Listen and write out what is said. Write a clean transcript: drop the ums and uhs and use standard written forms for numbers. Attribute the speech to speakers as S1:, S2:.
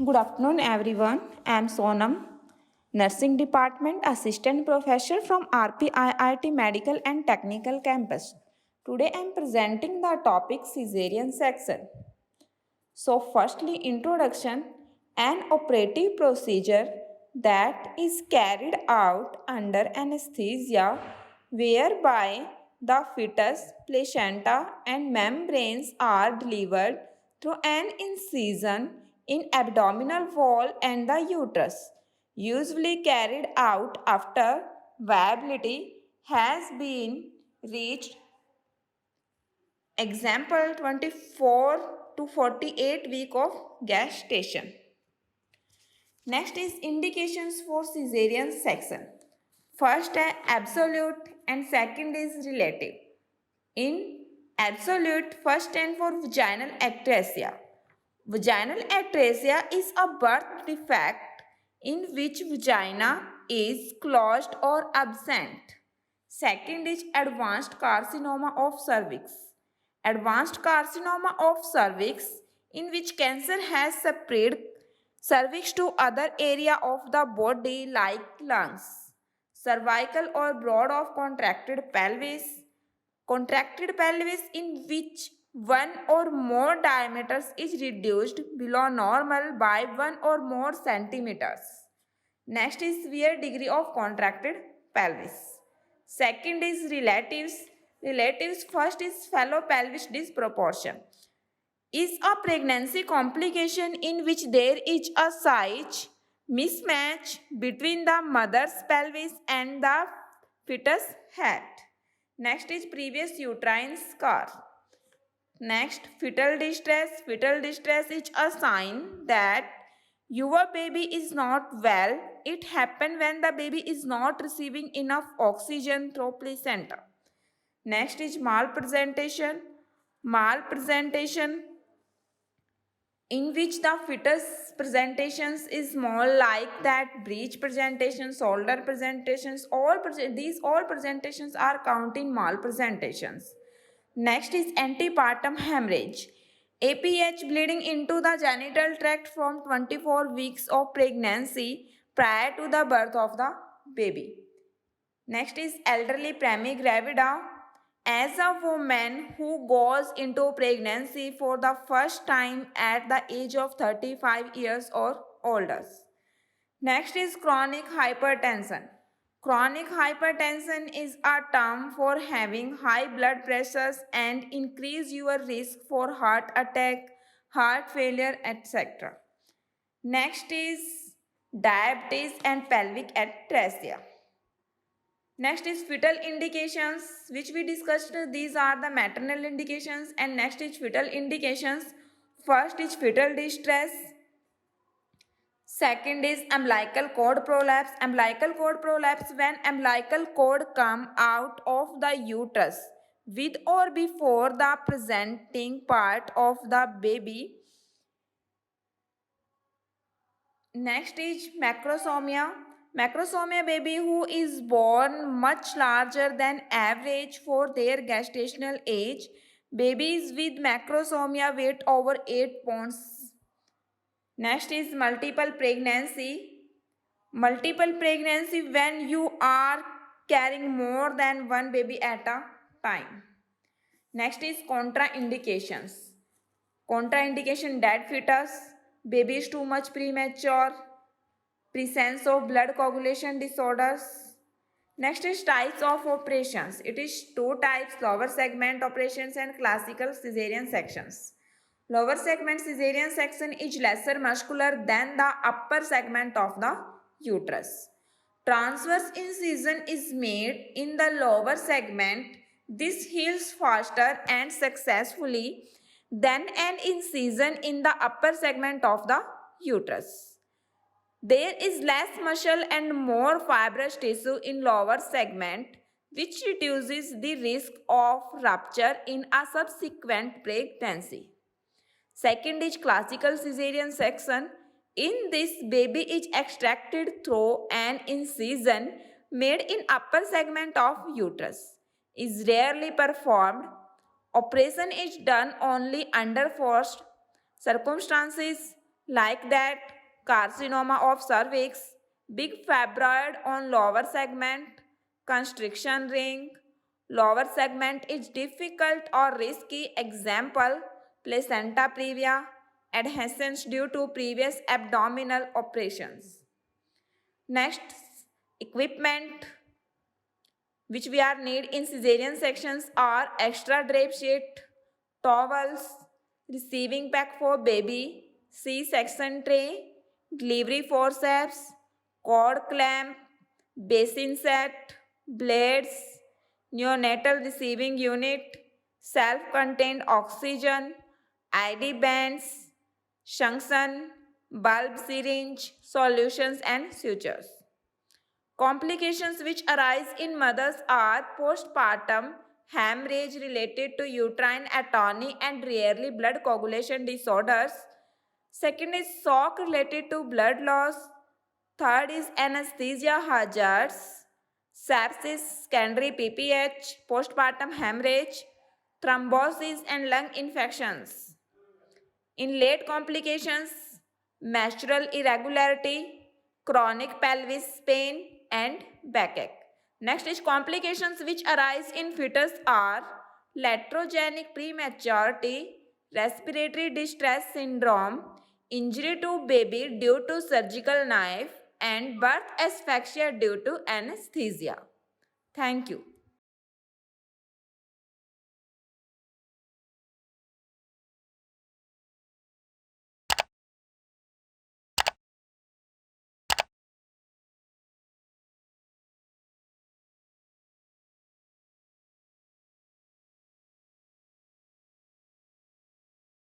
S1: Good afternoon, everyone. I am Sonam, Nursing Department Assistant Professor from RPIIT Medical and Technical Campus. Today I am presenting the topic Caesarean section. So, firstly, introduction: an operative procedure that is carried out under anesthesia whereby the fetus, placenta, and membranes are delivered through an incision in abdominal wall and the uterus, usually carried out after viability has been reached. Example 24 to 48 week of gestation. Next is indications for caesarean section. First absolute and second is relative. In absolute, first stand for vaginal atresia. Vaginal atresia is a birth defect in which vagina is closed or absent. Second is advanced carcinoma of cervix. Advanced carcinoma of cervix in which cancer has spread cervix to other area of the body like lungs. Cervical or broad of contracted pelvis. Contracted pelvis in which one or more diameters is reduced below normal by 1 or more centimeters. Next is severe degree of contracted pelvis. Second is relatives. Relatives first is fallow-pelvis disproportion. Is a pregnancy complication in which there is a size mismatch between the mother's pelvis and the fetus head. Next is previous uterine scar. Next, fetal distress. Fetal distress is a sign that your baby is not well. It happens when the baby is not receiving enough oxygen through placenta. Next is malpresentation. Malpresentation in which the fetus presentations is small like that breech presentation, shoulder presentations, these all presentations are counted in malpresentations. Next is antepartum hemorrhage. APH bleeding into the genital tract from 24 weeks of pregnancy prior to the birth of the baby. Next is elderly primigravida. As a woman who goes into pregnancy for the first time at the age of 35 years or older. Next is chronic hypertension. Chronic hypertension is a term for having high blood pressures and increase your risk for heart attack, heart failure, etc. Next is diabetes and pelvic atresia. Next is fetal indications, which we discussed. These are the maternal indications, and next is fetal indications. First is fetal distress. Second is umbilical cord prolapse. Umbilical cord prolapse when umbilical cord come out of the uterus with or before the presenting part of the baby. Next is macrosomia. Macrosomia baby who is born much larger than average for their gestational age. Babies with macrosomia weight over 8 pounds. Next is multiple pregnancy. Multiple pregnancy when you are carrying more than one baby at a time. Next is contraindications. Contraindication: dead fetus, baby is too much premature, presence of blood coagulation disorders. Next is types of operations. It is two types: lower segment operations and classical caesarean sections. Lower segment caesarean section is lesser muscular than the upper segment of the uterus. Transverse incision is made in the lower segment. This heals faster and successfully than an incision in the upper segment of the uterus. There is less muscle and more fibrous tissue in lower segment, which reduces the risk of rupture in a subsequent pregnancy. Second is classical caesarean section. In this, baby is extracted through an incision made in upper segment of uterus. Is rarely performed. Operation is done only under forced circumstances like that carcinoma of cervix, big fibroid on lower segment, constriction ring, lower segment is difficult or risky, example, placenta previa, adhesions due to previous abdominal operations. Next, equipment which we are need in cesarean sections are extra drape sheet, towels, receiving pack for baby, C-section tray, delivery forceps, cord clamp, basin set, blades, neonatal receiving unit, self-contained oxygen, ID bands, junction, bulb syringe, solutions and sutures. Complications which arise in mothers are postpartum hemorrhage related to uterine atony and rarely blood coagulation disorders. Second is shock related to blood loss. Third is anesthesia hazards, sepsis, secondary PPH, postpartum hemorrhage, thrombosis and lung infections. In late complications, menstrual irregularity, chronic pelvis pain and backache. Next is complications which arise in fetus are iatrogenic prematurity, respiratory distress syndrome, injury to baby due to surgical knife and birth asphyxia due to anesthesia. Thank you.